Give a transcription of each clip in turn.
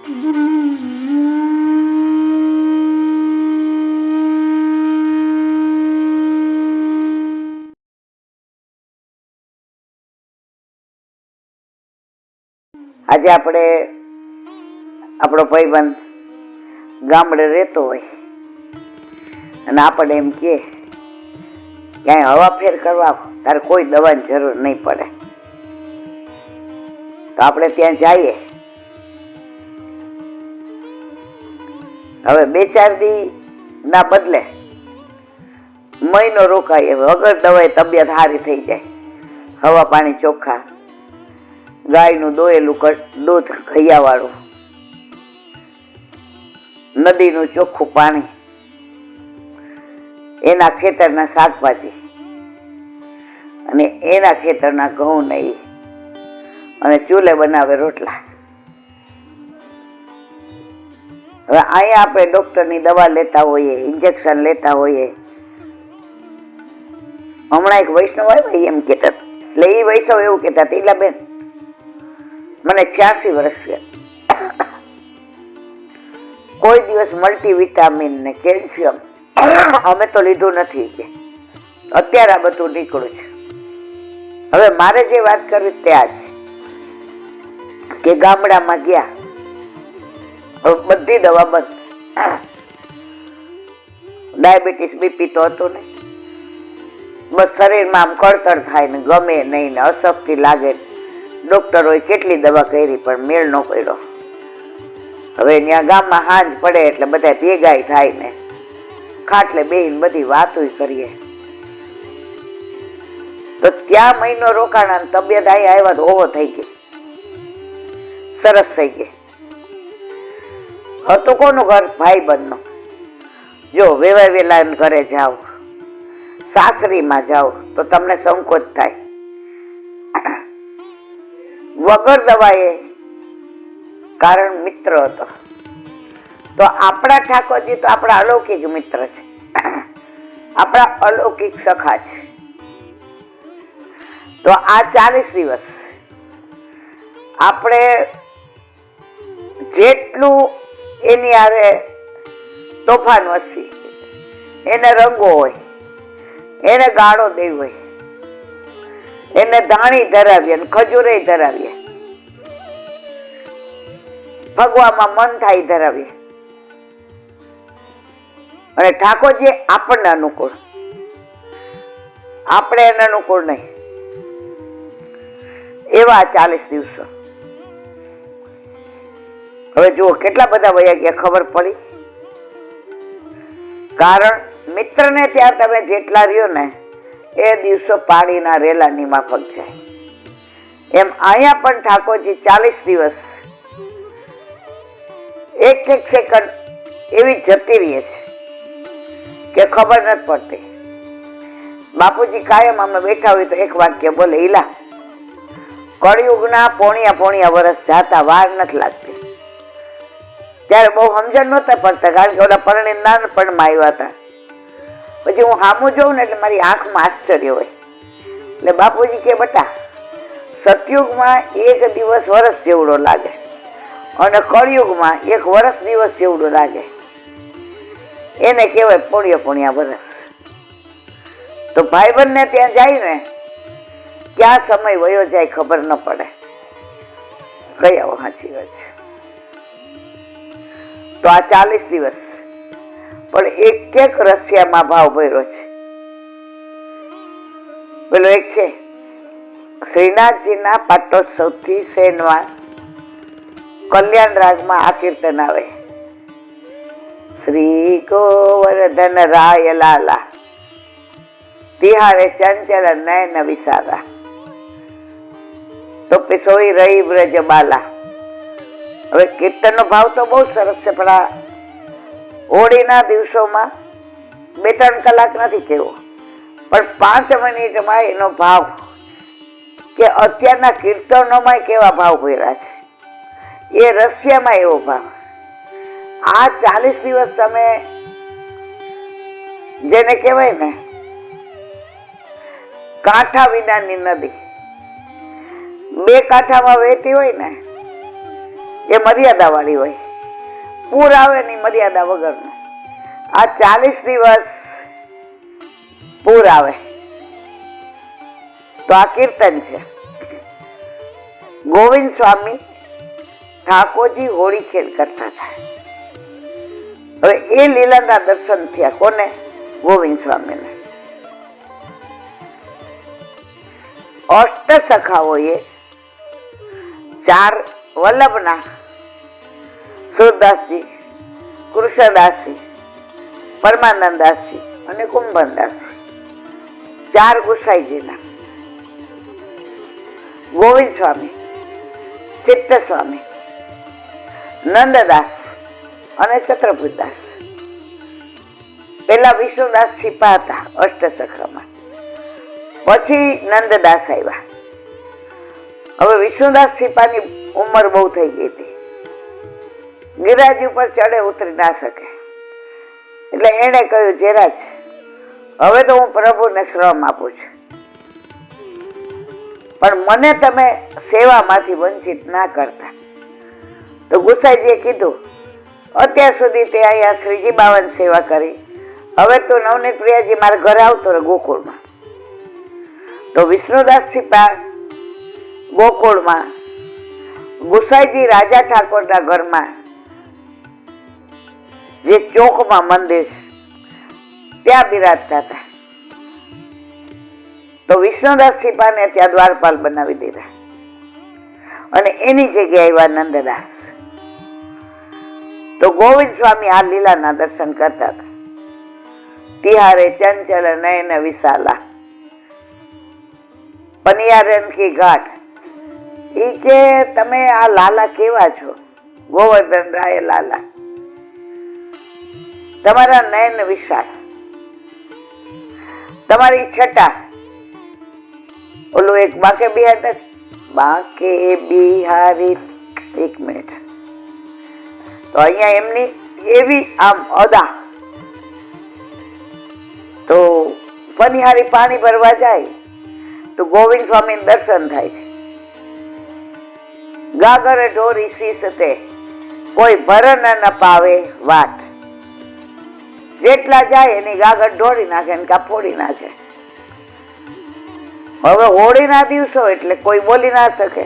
આજે આપણે આપણો ભાઈબંધ ગામડે રહેતો હોય અને આપણે એમ કે ક્યાંય હવા ફેર કરવા તારે કોઈ દવાની જરૂર નહીં પડે, તો આપણે ત્યાં જઈએ. હવે 2-4 દી ના બદલે મહિનો રોકાય, વગર દવાએ તબિયત સારી થઈ જાય. હવા પાણી ચોખ્ખા, ગાયનું દોયેલું દૂધ ઘૈયાવાળું, નદીનું ચોખ્ખું પાણી, એના ખેતરના શાકભાજી અને એના ખેતરના ઘઉં નહીં, અને ચૂલે બનાવે રોટલા. હવે અહીંયા આપણે ડોક્ટરની દવા લેતા હોઈએ, ઇન્જેક્શન લેતા હોઈએ. હમણાં એક વૈષ્ણવ આવ્યા એમ કહેતા, એટલે એ વૈષ્ણવ એવું કહેતા, ટીલાબેન મને 86 વર્ષ છે, કોઈ દિવસ મલ્ટીવિટામિન ને કેલ્શિયમ અમે તો લીધું નથી કે અત્યારે આ બધું નીકળ્યું છે. હવે મારે જે વાત કરવી તે આ છે કે ગામડામાં ગયા, બધી દવા બંધ. ડાયાબિટીસ બીપી તો હતું ને, બસ શરીરમાં આમ કળતર થાય ને ગમે નહીં ને અશક્તિ લાગે. ડોક્ટરોએ કેટલી દવા કરી પણ મેળ ન પડ્યો. હવે ત્યાં ગામમાં સાંજ પડે એટલે બધા ભેગા થાય ને ખાટલે બેહીને બધી વાતો કરીએ. તો ત્યાં મહિનો રોકાણા, તબિયત અહીં આવ્યા તો ઓહો થઈ ગઈ, સરસ થઈ ગઈ. હતું કોનું ઘર? ભાઈબંધનો. જો વેવાય વેલા ઘરે જાઓ, સાસરીમાં જાઓ તો તમને સંકોચ થાય. વગર દવાએ, કારણ મિત્ર હતો. તો આપણા ઠાકોરજી તો આપણા અલૌકિક મિત્ર છે, આપણા અલૌકિક સખા છે. તો આ 40 દિવસ આપણે જેટલું એની આરે તોફાન વસી, એને રંગો હોય, એને ગાળો દેવી હોય, એને ધાણી ધરાવીએ ને ખજૂરે ધરાવીએ, ભગવામાં મન થાય ધરાવીએ, અને ઠાકોરજી આપણને અનુકૂળ, આપણે એને અનુકૂળ નહીં. એવા 40 દિવસો. હવે જુઓ કેટલા બધા વયા ગયા ખબર પડી. કારણ મિત્રને ત્યાં તમે જેટલા રહ્યો ને એ દિવસો પાણીના રેલાની માફક જાય. એમ અહીંયા પણ ઠાકોરજી 40 દિવસ એક સેકન્ડ એવી જતી રહે છે કે ખબર નથી પડતી. બાપુજી કાયમ અમે બેઠા હોય તો એક વાક્ય બોલે, ઈલા કળિયુગના પોણિયા વર્ષ જાતા વાર નથી લાગતી. ત્યારે બહુ સમજણ નહોતા પડતા, કારણ કે ઓલા પરણી નાનપણમાં આવ્યા હતા. પછી હું સામું જોઉં ને એટલે મારી આંખમાં આશ્ચર્ય હોય. એટલે બાપુજી કે બેટા, સતયુગમાં એક દિવસ વર્ષ જેવડો લાગે અને કળિયુગમાં એક વર્ષ દિવસ જેવડો લાગે. એને કહેવાય પોણિયા વર્ષ. તો ભાઈબંધને ત્યાં જાય ને ક્યાં સમય વયો જાય ખબર ન પડે. કયા સાચી વાત છે. તો આ 40 દિવસ પણ એક રસિયામાં ભાવ ભર્યો છે. પેલો એક છે શ્રીનાથજીના પાટોત્સવથી શેનમાં કલ્યાણ રાગમાં આ કીર્તન આવે, શ્રી ગોવર્ધન રાય લાલા તિહારે ચંચળ નયન વિસારા તો પિસોઈ રહી બ્રજ બાલા. હવે કીર્તનનો ભાવ તો બહુ સરસ છે, પણ આ હોળીના દિવસોમાં 2-3 કલાક નથી કેવો, પણ 5 મિનિટમાં એનો ભાવ, કે અત્યારના કીર્તનોમાં કેવા ભાવ ભર્યા છે, એ રસિયામાં એવો ભાવ. આ 40 દિવસ તમે જેને કહેવાય ને કાંઠા વિનાની નદી, 2 કાંઠામાં વહેતી હોય ને એ મર્યાદા વાળી હોય, પૂર આવે ની મર્યાદા વગરનું. આ 40 દિવસ પૂર આવે તો આ કીર્તન છે. ગોવિંદ સ્વામી ઠાકોરજી હોળી ખેલ કરતા હતા. હવે એ લીલાના દર્શન થયા કોને? ગોવિંદ સ્વામીને. અષ્ટ સખાઓએ 4 વલ્લભના, સુરદાસજી, કૃષ્ણદાસજી, પરમાનંદાસજી અને કુંભનદાસજી, 4 ગુસાઈજીના, ગોવિંદ સ્વામી, ચિત્ત સ્વામી, નંદદાસ અને છત્રપુરદાસ. પેલા વિષ્ણુદાસ છીપા હતા અષ્ટસખામાં, પછી નંદદાસ આવ્યા. હવે વિષ્ણુદાસ છીપાની ઉંમર બહુ થઈ ગઈ હતી, ગિરાજી ઉપર ચડે ઉતરી ના શકે, એટલે એને કહ્યું, જેરાજ હવે તો હું પ્રભુને શ્રમ આપું છું, પણ મને તમે સેવામાંથી વંચિત ના કરતા. તો ગુસાઈજીએ કીધું, અત્યાર સુધી તે અહીંયા શ્રીજી બાવાની સેવા કરી, હવે તો નવનીત પ્રિયાજી મારા ઘરે આવતો રહે ગોકુળમાં. તો વિષ્ણુદાસ છીપા ગોકુળમાં ગુસાઈજી રાજા ઠાકોરના ઘરમાં, જે ચોકમાં મંદિર ત્યાં બિરાજતા હતા. તો વિષ્ણુદાસ છીપાને ત્યાં દ્વારપાલ બનાવી દીધા અને એની જગ્યાએ આવ્યા નંદદાસ. તો ગોવિંદ સ્વામી આ લીલાના દર્શન કરતા હતા. તિહારે ચંચલ નયન વિશાલા પનિયારન કી ઘાટ. ઈ કે તમે આ લાલા કેવા છો? ગોવર્ધન રાય લાલા, તમારા નયન વિશાળ, તમારી છટા. ઓલું એક બાકે બિહાર, બાકે બિહારી, એક મિનિટ. તો અહીંયા એમની એવી આમ અદા. તો પનિહારી પાણી ભરવા જાય તો ગોવિંદ સ્વામી દર્શન થાય છે. ગાગર ઢોરી શીસતે કોઈ ભરન ન પાવે વાત. જેટલા જાય એની ગાગર ઢોળી નાખે ને કા ફોડી નાખે. હવે હોળીના દિવસો એટલે કોઈ બોલી ના શકે.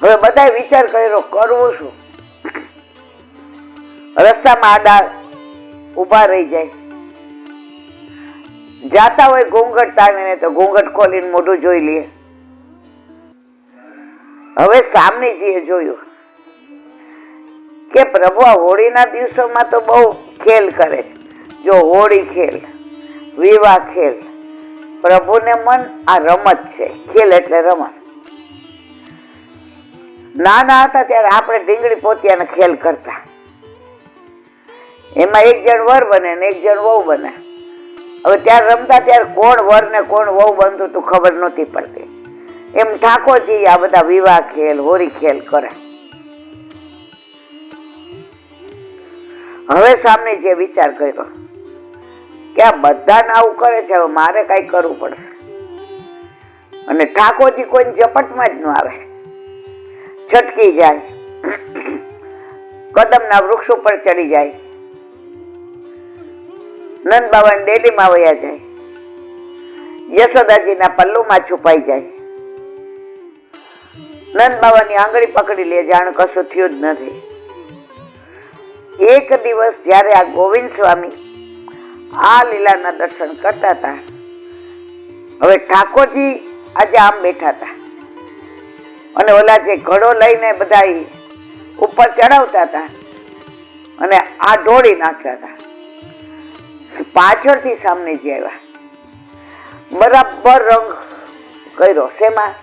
હવે બધા વિચાર કર્યો, કરવું શું? રસ્તામાં આડા ઉભા રહી જાય, જાતા હોય ઘૂંઘટ તાણીને તો ઘૂંઘટ ખોલીને મોઢું જોઈ લે. હવે સામનેજીએ જોયું કે પ્રભુ આ હોળીના દિવસોમાં તો બહુ ખેલ કરે. જો હોળી ખેલ, વિવાહ ખેલ, પ્રભુને મન આ રમત છે. ખેલ એટલે રમત. નાના હતા ત્યારે આપણે ઢીંગળી પોતિયાને ખેલ કરતા. એમાં એક જણ વર બને ને એક જણ વહુ બને. હવે ત્યારે રમતા ત્યારે કોણ વર ને કોણ વહુ બનતું તું ખબર નહોતી પડતી. એમ ઠાકોરજી આ બધા વિવાહ ખેલ, હોળી ખેલ કરે. હવે સામે જે વિચાર કર્યો કે આ બધાને આવું કરે છે, હવે મારે કઈ કરવું પડશે. અને ઠાકોરજી કોઈ ઝપટમાં જ ન આવે, છટકી જાય, કદમના વૃક્ષ ઉપર ચડી જાય, નંદ બાવાની ડેલીમાં વયા જાય, યશોદાજીના પલ્લુમાં છુપાઈ જાય, નંદ બાવાની આંગળી પકડી લે, જાણ કશું થયું જ નથી. એક દિવસ જયારે આ ગોવિંદ સ્વામી આ લીલાના દર્શન કરતા હતા, હવે ઠાકોરજી આજે આમ બેઠા હતા અને ઓલા જે ઘડો લઈને બધા ઉપર ચડાવતા હતા અને આ ઢોળી નાખ્યા હતા. પાછળથી સામે જે આવ્યા, બરાબર રંગ કર્યો. શેમાં?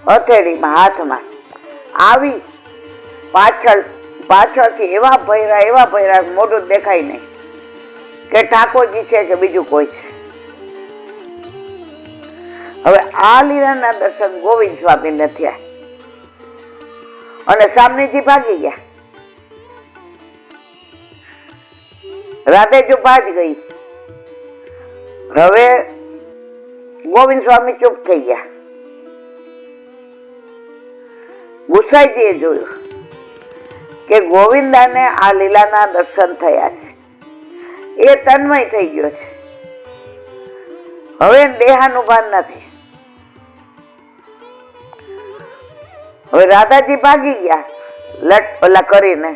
હથેળીમાં, હાથમાં. આવી પાછળથી એવા ભયરા મોઢું દેખાય નહીં કે ઠાકોરજી છે કે બીજું કોઈ છે. હવે આ લીલાના દર્શન ગોવિંદ સ્વામી ને થયા અને સામનેથી ભાગી ગયા. રાતે જો ભાજ ગઈ. હવે ગોવિંદ સ્વામી ચૂપ થઈ ગયા. ગુસાઈજીએ જોયું કે ગોવિંદાને આ લીલાના દર્શન થયા છે, એ તન્મય થઈ ગયો છે, હવે દેહાનું ભાન નથી. હવે રાધાજી ભાગી ગયા લટ ઓલા કરીને,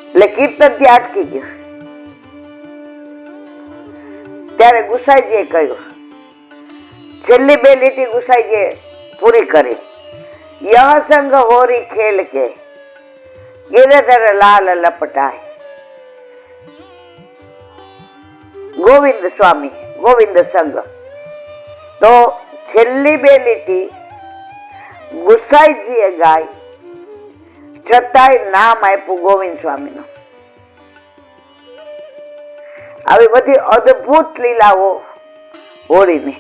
એટલે કીર્તન ત્યાં અટકી ગયું. ત્યારે ગુસાઈજીએ કહ્યું, છેલ્લી બે લીટી ગુસાઈજીએ પૂરી કરી. યહ સંગ હોરી ખેલ કે ગિરધર લાલ લપટાય. ગોવિંદ સ્વામી, ગોવિંદ સંગ. તો છેલ્લી બે લીટી ગુસાઈજીએ ગાય, છતાંય નામ આપ્યું ગોવિંદ સ્વામીનું. આવી બધી અદ્ભુત લીલાઓ હોળીની.